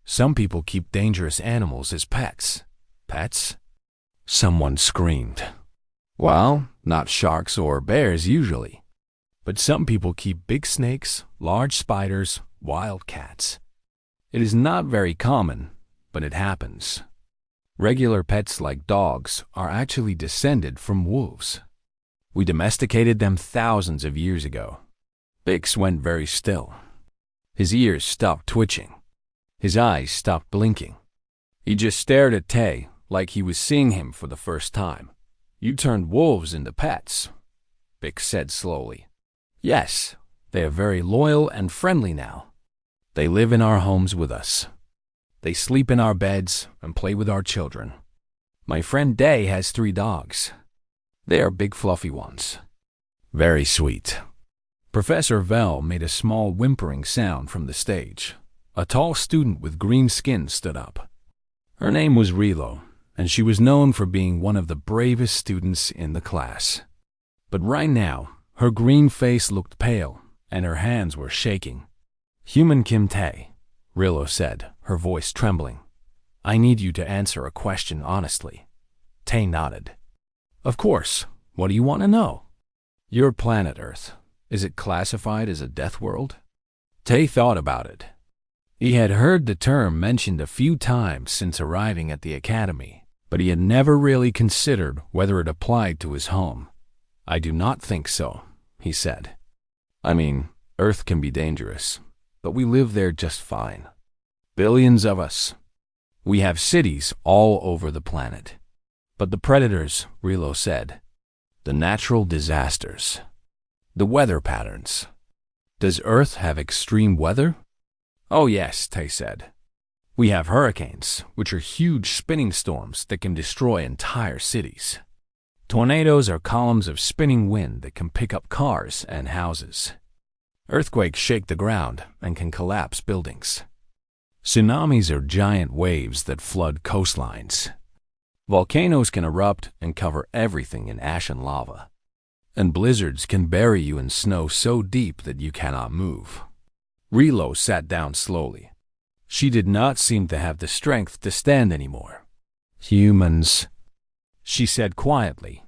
Some people keep dangerous animals as pets. Pets? Someone screamed. Well, not sharks or bears usually. But some people keep big snakes, large spiders, wild cats. It is not very common, but it happens. Regular pets like dogs are actually descended from wolves. We domesticated them thousands of years ago. Bix went very still. His ears stopped twitching. His eyes stopped blinking. He just stared at Tay like he was seeing him for the first time. You turned wolves into pets, Bix said slowly. Yes, they are very loyal and friendly now. They live in our homes with us. They sleep in our beds and play with our children. My friend Day has 3 dogs. They are big fluffy ones. Very sweet. Professor Vell made a small whimpering sound from the stage. A tall student with green skin stood up. Her name was Relo, and she was known for being one of the bravest students in the class. But right now, Her green face looked pale, and her hands were shaking. "Human Kim Tae," Rillo said, her voice trembling. "I need you to answer a question honestly." Tae nodded. "Of course. What do you want to know?" "Your planet Earth. Is it classified as a death world?" Tae thought about it. He had heard the term mentioned a few times since arriving at the academy, but he had never really considered whether it applied to his home. "I do not think so," he said. "I mean, Earth can be dangerous, but we live there just fine. Billions of us. We have cities all over the planet. But the predators," Rillo said, "the natural disasters, the weather patterns. Does Earth have extreme weather?" "Oh yes," Tae said. "We have hurricanes, which are huge spinning storms that can destroy entire cities. Tornadoes are columns of spinning wind that can pick up cars and houses. Earthquakes shake the ground and can collapse buildings. Tsunamis are giant waves that flood coastlines. Volcanoes can erupt and cover everything in ash and lava. And blizzards can bury you in snow so deep that you cannot move." Rillo sat down slowly. She did not seem to have the strength to stand anymore. "Humans," she said quietly,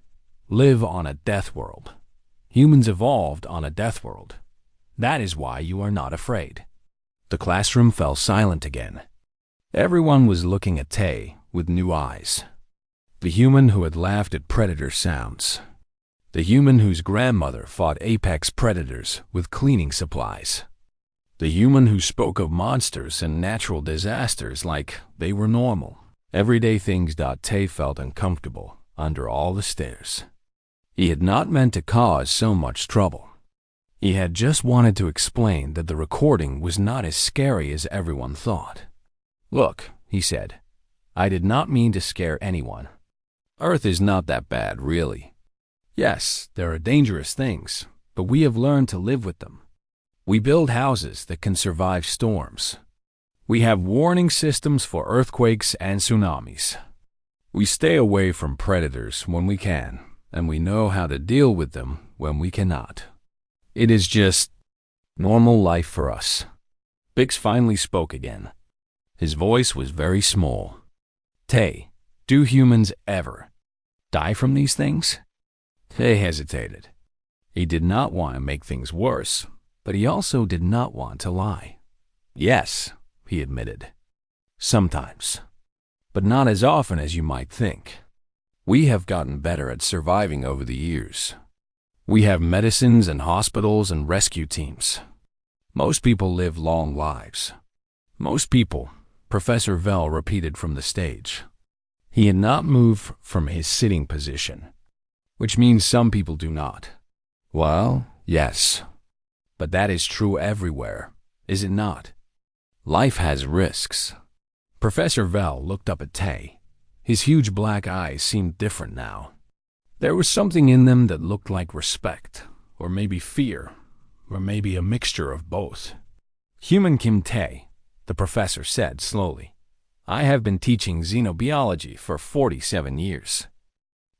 "live on a death world. Humans evolved on a death world. That is why you are not afraid." The classroom fell silent again. Everyone was looking at Tae with new eyes. The human who had laughed at predator sounds. The human whose grandmother fought apex predators with cleaning supplies. The human who spoke of monsters and natural disasters like they were normal, everyday things. Tae felt uncomfortable under all the stares. He had not meant to cause so much trouble. He had just wanted to explain that the recording was not as scary as everyone thought. "Look," he said, "I did not mean to scare anyone. Earth is not that bad, really. Yes, there are dangerous things, but we have learned to live with them. We build houses that can survive storms. We have warning systems for earthquakes and tsunamis. We stay away from predators when we can, and we know how to deal with them when we cannot. It is just normal life for us." Bix finally spoke again. His voice was very small. "Tae, do humans ever die from these things?" Tae hesitated. He did not want to make things worse, but he also did not want to lie. "Yes," he admitted. "Sometimes. But not as often as you might think. We have gotten better at surviving over the years. We have medicines and hospitals and rescue teams. Most people live long lives. Most people," Professor Vell repeated from the stage. He had not moved from his sitting position, which means some people do not. "Well, yes. But that is true everywhere, is it not? Life has risks." Professor Vell looked up at Tae. His huge black eyes seemed different now. There was something in them that looked like respect, or maybe fear, or maybe a mixture of both. "Human Kim Tae," the professor said slowly, "I have been teaching xenobiology for 47 years.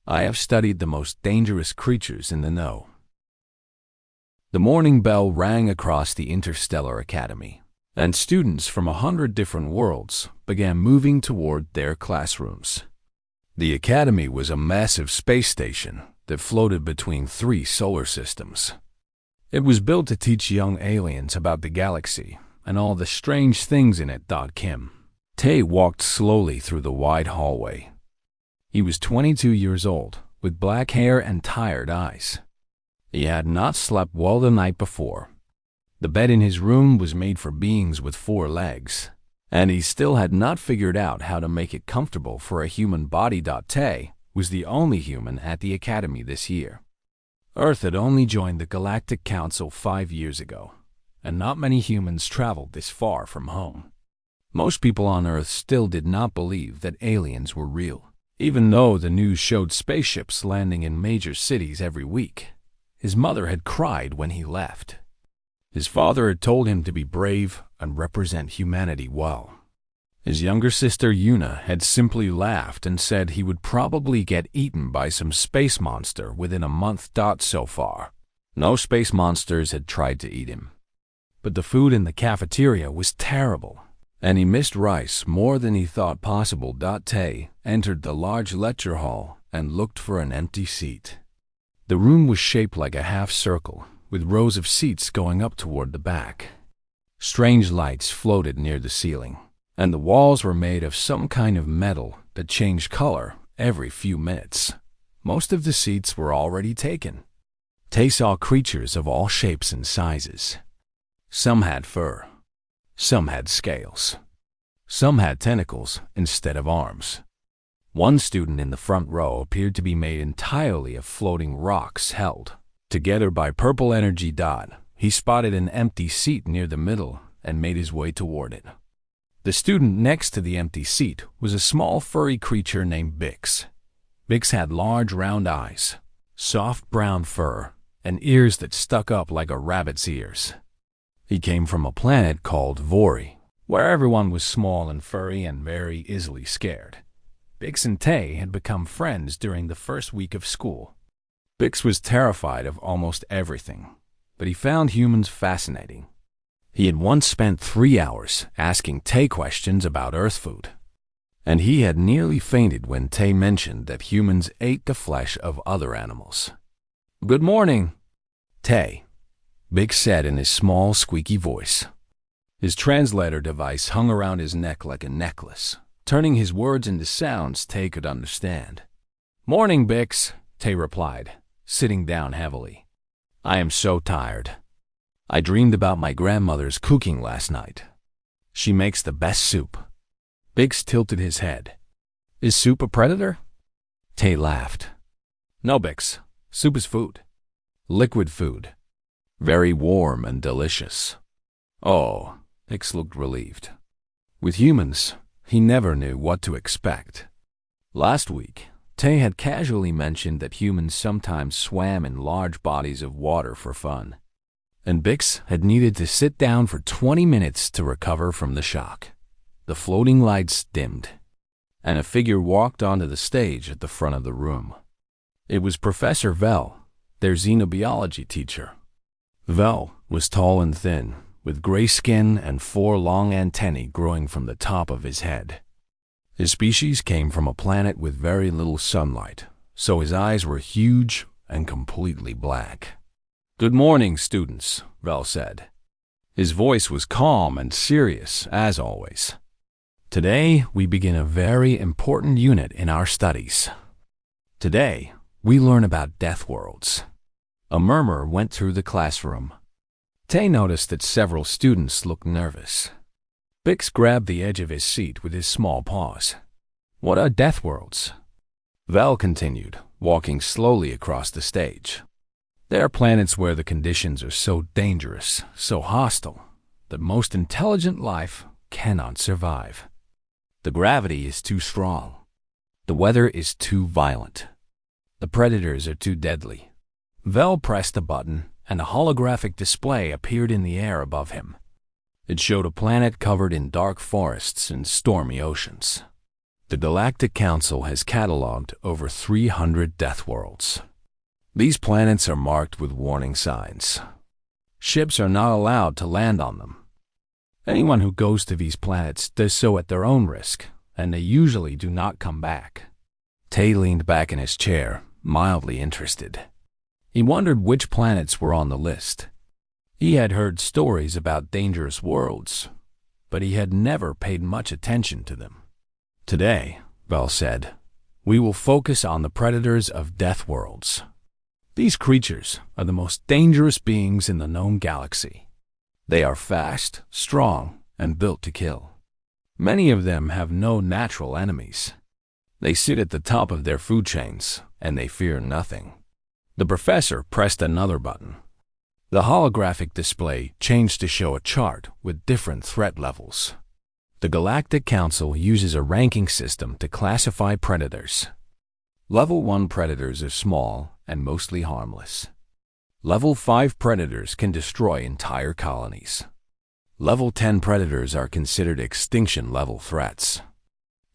I have studied the most dangerous creatures in the know." The morning bell rang across the Interstellar Academy, and students from 100 different worlds began moving toward their classrooms. The Academy was a massive space station that floated between 3 solar systems. It was built to teach young aliens about the galaxy and all the strange things in it. Kim Tae walked slowly through the wide hallway. He was 22 years old, with black hair and tired eyes. He had not slept well the night before. The bed in his room was made for beings with 4 legs, and he still had not figured out how to make it comfortable for a human body. Tae was the only human at the Academy this year. Earth had only joined the Galactic Council 5 years ago, and not many humans traveled this far from home. Most people on Earth still did not believe that aliens were real, even though the news showed spaceships landing in major cities every week. His mother had cried when he left. His father had told him to be brave and represent humanity well. His younger sister Yuna had simply laughed and said he would probably get eaten by some space monster within a month. So far, No space monsters had tried to eat him. But the food in the cafeteria was terrible, and he missed rice more than he thought possible. Tay entered the large lecture hall and looked for an empty seat. The room was shaped like a half circle, with rows of seats going up toward the back. Strange lights floated near the ceiling, and the walls were made of some kind of metal that changed color every few minutes. Most of the seats were already taken. Tay saw creatures of all shapes and sizes. Some had fur. Some had scales. Some had tentacles instead of arms. One student in the front row appeared to be made entirely of floating rocks held together by purple energy. He spotted an empty seat near the middle and made his way toward it. The student next to the empty seat was a small furry creature named Bix. Bix had large round eyes, soft brown fur, and ears that stuck up like a rabbit's ears. He came from a planet called Vori, where everyone was small and furry and very easily scared. Bix and Tay had become friends during the first week of school. Bix was terrified of almost everything, but he found humans fascinating. He had once spent 3 hours asking Tay questions about Earth food, and he had nearly fainted when Tay mentioned that humans ate the flesh of other animals. "Good morning, Tay," Bix said in his small, squeaky voice. His translator device hung around his neck like a necklace, turning his words into sounds Tay could understand. "Morning, Bix," Tay replied, sitting down heavily. "I am so tired. I dreamed about my grandmother's cooking last night. She makes the best soup." Bix tilted his head. "Is soup a predator?" Tay laughed. "No, Bix. Soup is food. Liquid food. Very warm and delicious." "Oh," Bix looked relieved. With humans, he never knew what to expect. Last week, Tay had casually mentioned that humans sometimes swam in large bodies of water for fun, and Bix had needed to sit down for 20 minutes to recover from the shock. The floating lights dimmed, and a figure walked onto the stage at the front of the room. It was Professor Vel, their xenobiology teacher. Vel was tall and thin, with gray skin and 4 long antennae growing from the top of his head. His species came from a planet with very little sunlight, so his eyes were huge and completely black. "Good morning, students," Vel said. His voice was calm and serious, as always. "Today, we begin a very important unit in our studies. Today, we learn about death worlds." A murmur went through the classroom. Tay noticed that several students looked nervous. Bix grabbed the edge of his seat with his small paws. "What are death worlds?" Val continued, walking slowly across the stage. "They are planets where the conditions are so dangerous, so hostile, that most intelligent life cannot survive. The gravity is too strong. The weather is too violent. The predators are too deadly." Vel pressed a button, and a holographic display appeared in the air above him. It showed a planet covered in dark forests and stormy oceans. The Galactic Council has cataloged over 300 death worlds. These planets are marked with warning signs. Ships are not allowed to land on them. Anyone who goes to these planets does so at their own risk, and they usually do not come back. Tay leaned back in his chair, mildly interested. He wondered which planets were on the list. He had heard stories about dangerous worlds, but he had never paid much attention to them. "Today," Val said, "we will focus on the predators of death worlds. These creatures are the most dangerous beings in the known galaxy. They are fast, strong, and built to kill. Many of them have no natural enemies. They sit at the top of their food chains, and they fear nothing." The professor pressed another button. The holographic display changed to show a chart with different threat levels. The Galactic Council uses a ranking system to classify predators. Level 1 predators are small and mostly harmless. Level 5 predators can destroy entire colonies. Level 10 predators are considered extinction-level threats.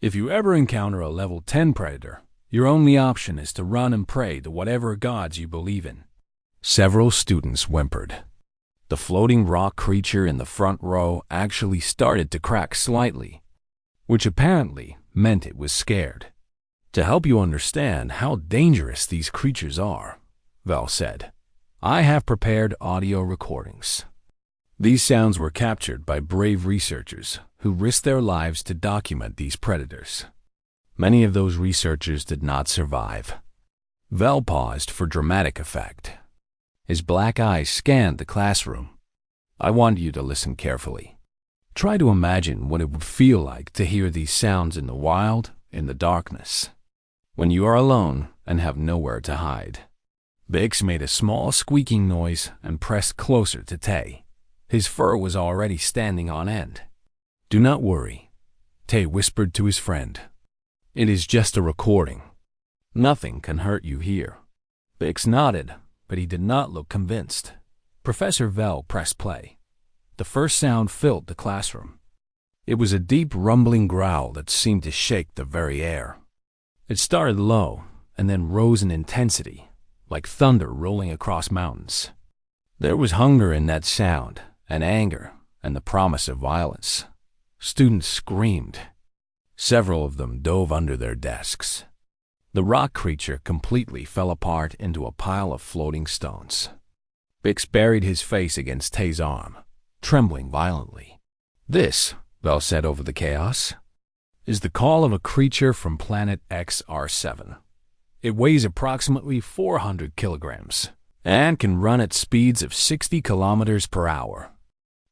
If you ever encounter a level 10 predator, your only option is to run and pray to whatever gods you believe in. Several students whimpered. The floating rock creature in the front row actually started to crack slightly, which apparently meant it was scared. To help you understand how dangerous these creatures are, Vel said, I have prepared audio recordings. These sounds were captured by brave researchers who risked their lives to document these predators. Many of those researchers did not survive. Vel paused for dramatic effect. His black eyes scanned the classroom. I want you to listen carefully. Try to imagine what it would feel like to hear these sounds in the wild, in the darkness, when you are alone and have nowhere to hide. Bix made a small squeaking noise and pressed closer to Tay. His fur was already standing on end. Do not worry, Tay whispered to his friend. It is just a recording. Nothing can hurt you here. Bix nodded, but he did not look convinced. Professor Vel pressed play. The first sound filled the classroom. It was a deep rumbling growl that seemed to shake the very air. It started low and then rose in intensity, like thunder rolling across mountains. There was hunger in that sound, and anger, and the promise of violence. Students screamed. Several of them dove under their desks. The rock creature completely fell apart into a pile of floating stones. Bix buried his face against Tay's arm, trembling violently. This, Vel said over the chaos, is the call of a creature from planet XR7. It weighs approximately 400 kilograms and can run at speeds of 60 kilometers per hour.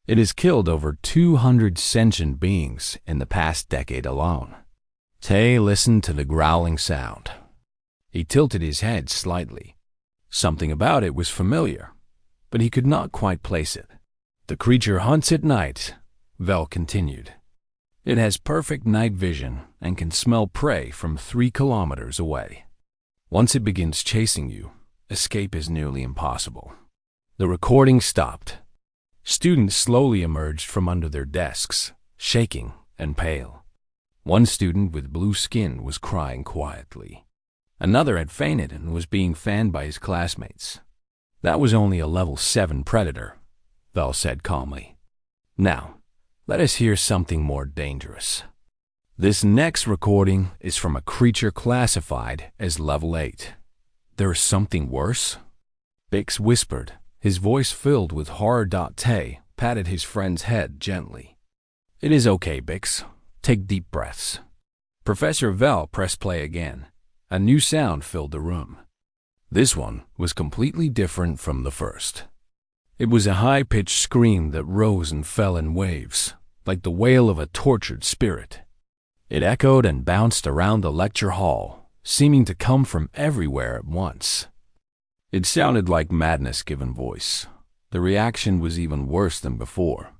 It has killed over 200 sentient beings in the past decade alone. Tay listened to the growling sound. He tilted his head slightly. Something about it was familiar, but he could not quite place it. The creature hunts at night, Vel continued. It has perfect night vision and can smell prey from 3 kilometers away. Once it begins chasing you, escape is nearly impossible. The recording stopped. Students slowly emerged from under their desks, shaking and pale. One student with blue skin was crying quietly. Another had fainted and was being fanned by his classmates. That was only a level 7 predator, Vel said calmly. Now, let us hear something more dangerous. This next recording is from a creature classified as level 8. There is something worse? Bix whispered, his voice filled with horror. Tay patted his friend's head gently. It is okay, Bix. Take deep breaths. Professor Vel pressed play again. A new sound filled the room. This one was completely different from the first. It was a high-pitched scream that rose and fell in waves, like the wail of a tortured spirit. It echoed and bounced around the lecture hall, seeming to come from everywhere at once. It sounded like madness given voice. The reaction was even worse than before.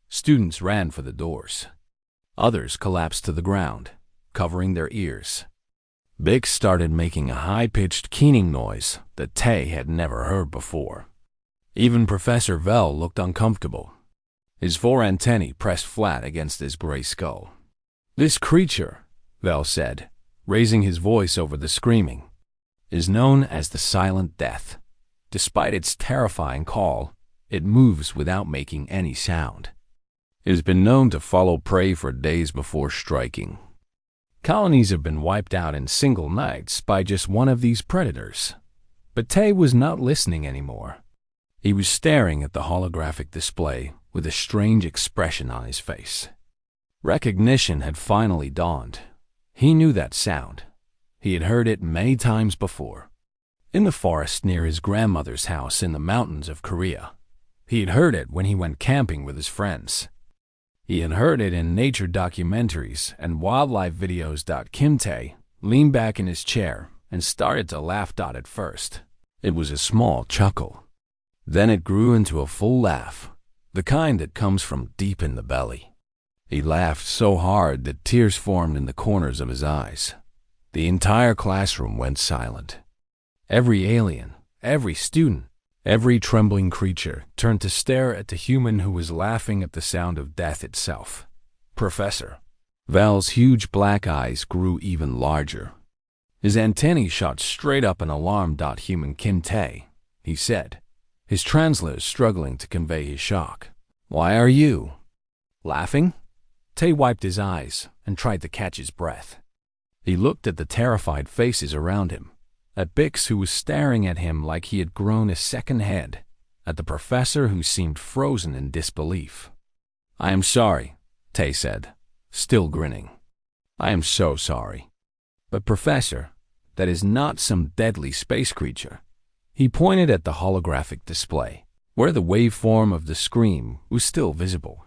Students ran for the doors. Others collapsed to the ground, covering their ears. Bix started making a high-pitched keening noise that Tay had never heard before. Even Professor Vel looked uncomfortable. His 4 antennae pressed flat against his gray skull. This creature, Vel said, raising his voice over the screaming, is known as the Silent Death. Despite its terrifying call, it moves without making any sound. It has been known to follow prey for days before striking. Colonies have been wiped out in single nights by just one of these predators. But Tay was not listening anymore. He was staring at the holographic display with a strange expression on his face. Recognition had finally dawned. He knew that sound. He had heard it many times before. In the forest near his grandmother's house in the mountains of Korea. He had heard it when he went camping with his friends. He had heard it in nature documentaries and wildlife videos. Kim Tay leaned back in his chair and started to laugh. At first, it was a small chuckle. Then it grew into a full laugh, the kind that comes from deep in the belly. He laughed so hard that tears formed in the corners of his eyes. The entire classroom went silent. Every alien, every student, every trembling creature turned to stare at the human who was laughing at the sound of death itself. Professor Vel's huge black eyes grew even larger. His antennae shot straight up in alarm. Human Kim Tay. he said, his translator struggling to convey his shock. Why are you laughing? Tay wiped his eyes and tried to catch his breath. He looked at the terrified faces around him, at Bix, who was staring at him like he had grown a second head, at the professor, who seemed frozen in disbelief. I am sorry, Tay said, still grinning. I am so sorry. But Professor, that is not some deadly space creature. He pointed at the holographic display, where the waveform of the scream was still visible.